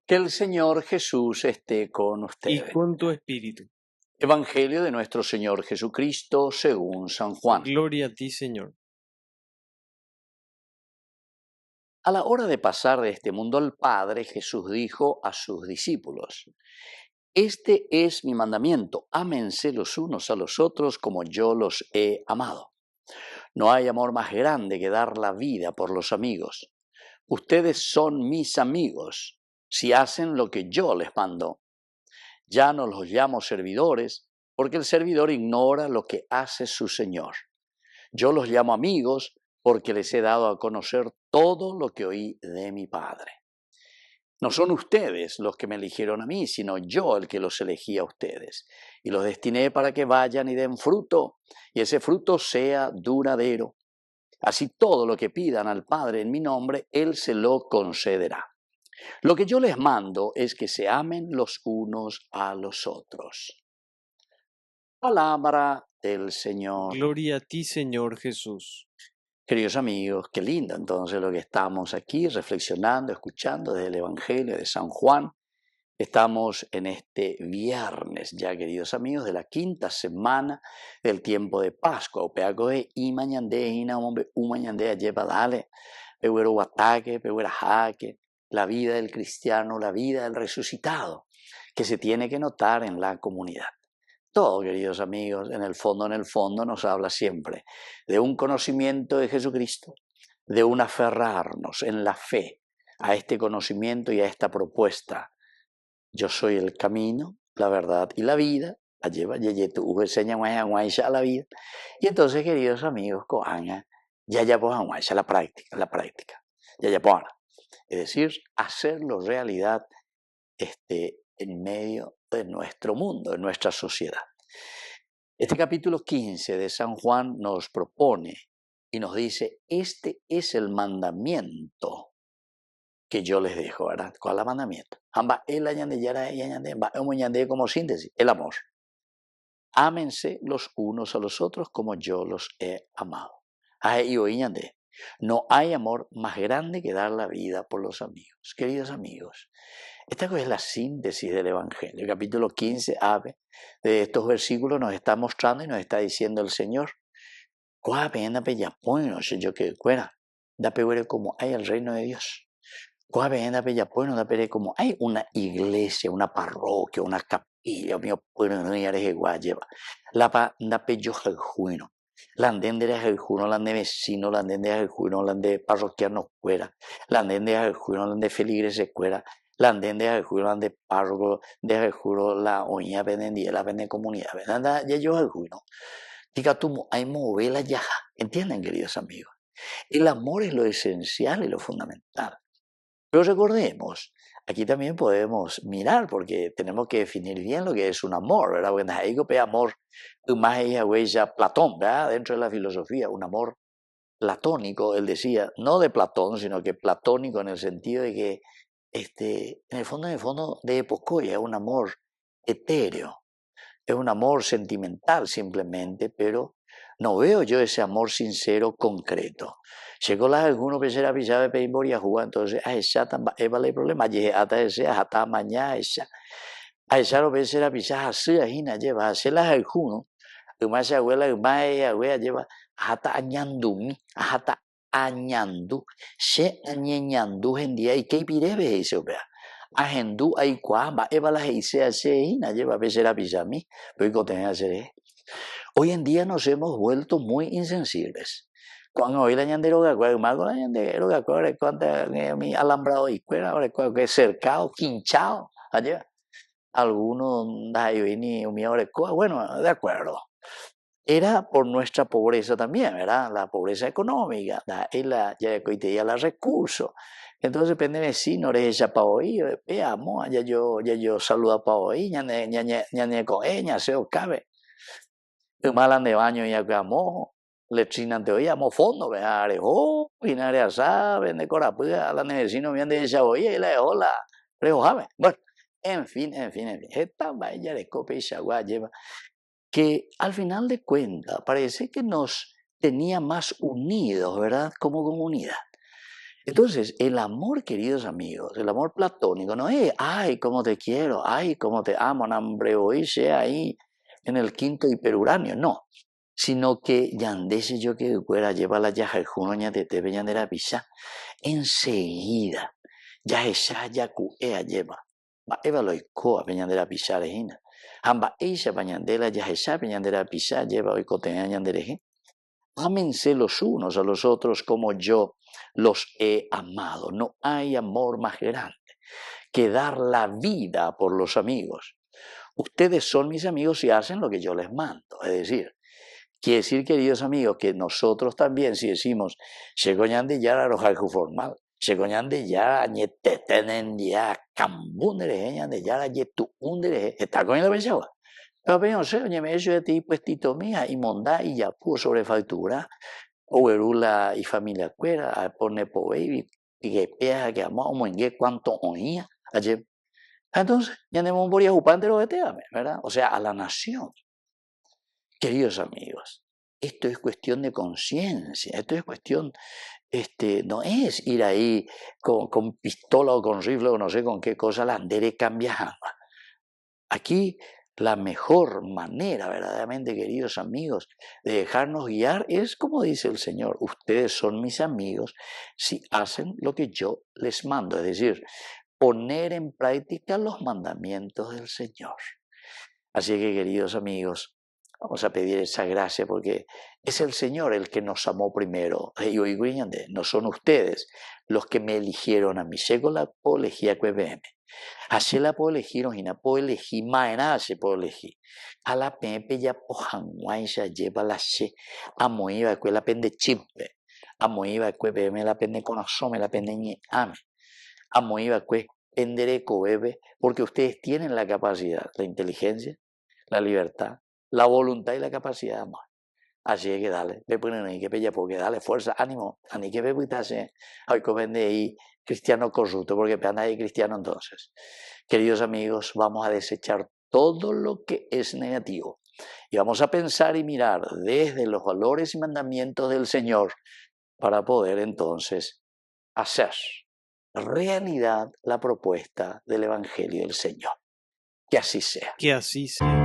Que el Señor Jesús esté con y ustedes. con tu espíritu. Evangelio de nuestro Señor Jesucristo según San Juan. Gloria a ti, Señor. A la hora de pasar de este mundo al Padre, Jesús dijo a sus discípulos: Este es mi mandamiento, ámense los unos a los otros como yo los he amado. No hay amor más grande que dar la vida por los amigos. Ustedes son mis amigos si hacen lo que yo les mando. Ya no los llamo servidores, porque el servidor ignora lo que hace su Señor. Yo los llamo amigos porque les he dado a conocer todo lo que oí de mi Padre. No son ustedes los que me eligieron a mí, sino yo el que los elegí a ustedes. Y los destiné para que vayan y den fruto, y ese fruto sea duradero. Así todo lo que pidan al Padre en mi nombre, Él se lo concederá. Lo que yo les mando es que se amen los unos a los otros. Palabra del Señor. Gloria a ti, Señor Jesús. Queridos amigos, qué lindo entonces lo que estamos aquí reflexionando, escuchando desde el Evangelio de San Juan. Estamos en este viernes ya, queridos amigos, de la quinta semana del tiempo de Pascua. Opeacoe y mañande ina hombre mañande lleva dale, peguero guataque, peguera jaque, la vida del cristiano, la vida del resucitado, que se tiene que notar en la comunidad. Todo, queridos amigos, en el fondo nos habla siempre de un conocimiento de Jesucristo, de un aferrarnos en la fe a este conocimiento y a esta propuesta. Yo soy el camino, la verdad y la vida. La lleva la vida. Y entonces, queridos amigos, ya pues la práctica. Ya pues, es decir, hacerlo realidad en medio de nuestro mundo, de nuestra sociedad. Este capítulo 15 de San Juan nos propone y nos dice, este es el mandamiento que yo les dejo, ¿verdad? ¿Cuál es el mandamiento? Como síntesis, el amor. Ámense los unos a los otros como yo los he amado. No hay amor más grande que dar la vida por los amigos. Queridos amigos, esta es la síntesis del Evangelio. El capítulo 15 de estos versículos nos está mostrando y nos está diciendo el Señor, como hay el reino de Dios. Como hay una iglesia, una parroquia, una capilla, la vecino, la parroquiano fuera, la feligreses fuera, la párroco, la oña vendía, la vende comunidad, ya yo diga tú, hay movela ya, ¿entienden, queridos amigos? El amor es lo esencial y lo fundamental. Pero recordemos, aquí también podemos mirar, porque tenemos que definir bien lo que es un amor, ¿verdad? Porque ahí que amor, más ella Platón, ¿verdad? Dentro de la filosofía, un amor platónico, él decía, no de Platón, sino que platónico en el sentido de que, en el fondo, de Epocoya, es un amor etéreo, es un amor sentimental simplemente, pero no veo yo ese amor sincero concreto. Llegó la alguno que será pisado de Peimboria jugar, entonces a esa vale el problema, llegué hasta ese, hasta mañana esa. A esa lo que será pisado así, ahina lleva, hacer las alguno, más abuela, abuela lleva, hasta añandumi, hasta añandu, se añandu en día y que pirebe eso, vea. Agendu ay cuamba, eva la heise hace hina lleva, a será pisami, pero que tener hacer. Hoy en día nos hemos vuelto muy insensibles. Cuando hoy la ñandero que mago la ñandero que cuenta mi alambrado y cuera ahora que cercado quinchado allá algunos da ni mi ahora bueno de acuerdo era por nuestra pobreza también, ¿verdad? La pobreza económica, la ya coitea los recursos. Entonces depende de si no eres ella para hoy, veamos, ya yo saluda para hoy, ña coeña se o cabe. Malan de baño ya que amo, letrina de hoy amo fondo, veare, oh, pinare asá, vende corapua, la nevecino bien de ella oye, y la hola, pero jame. Bueno, en fin, esta vaya de cope y chagua lleva, que al final de cuentas parece que nos tenía más unidos, ¿verdad? Como comunidad. Entonces, el amor, queridos amigos, el amor platónico no es, ay, cómo te quiero, ay, cómo te amo, hambre, hoy sea ahí en el quinto hiperuranio, no. Sino que yandese yo que fuera lleva la yaja juno de te veñandera pisa, enseguida, ya esa ya ea lleva, va eva lo icoa veñandera pisa rejina, amba esa bañandela ya esa veñandera pisa lleva hoy cotea yandereje. Ámense los unos a los otros como yo los he amado. No hay amor más grande que dar la vida por los amigos. Ustedes son mis amigos y hacen lo que yo les mando. Es decir, quiere decir, queridos amigos, que nosotros también, si decimos, Shegoñan de ya rojaju formal, Shegoñan de ya ñetetenen ya cambundere, de ya yetu undere, está con la pensaba. Pero pensé, oye, me hecho de ti puestito mía y mondá y ya pudo sobrefactura. Owerula y familia cuera, a pone po baby, y que pea que amo, como en qué cuánto oía, ayer. Entonces, ya tenemos un upante de teame, ¿verdad? O sea, a la nación. Queridos amigos, esto es cuestión de conciencia, esto es cuestión, no es ir ahí con pistola o con rifle o no sé con qué cosa, la andere cambia. Aquí la mejor manera, verdaderamente, queridos amigos, de dejarnos guiar es como dice el Señor, ustedes son mis amigos si hacen lo que yo les mando, es decir, poner en práctica los mandamientos del Señor. Así que, queridos amigos, vamos a pedir esa gracia porque es el Señor el que nos amó primero. No son ustedes los que me eligieron a mí. Llego la elegía que así la puedo elegir, ojina, puedo elegir, maena se puedo elegir. A la pepe ya pojanguay se lleva la she, a moiva que la pende chimpe, a moiva que bebe la pende con asome, la pende ñe ame, a moiva que pendereco bebe, porque ustedes tienen la capacidad, la inteligencia, la libertad, la voluntad y la capacidad de amar. Así es que dale, ve poner ahí que pella porque dale fuerza, ánimo, ani que ve puitase, hay que vender ahí cristiano corrupto, porque peana ahí cristiano entonces. Queridos amigos, vamos a desechar todo lo que es negativo y vamos a pensar y mirar desde los valores y mandamientos del Señor para poder entonces hacer realidad la propuesta del Evangelio del Señor. Que así sea. Que así sea.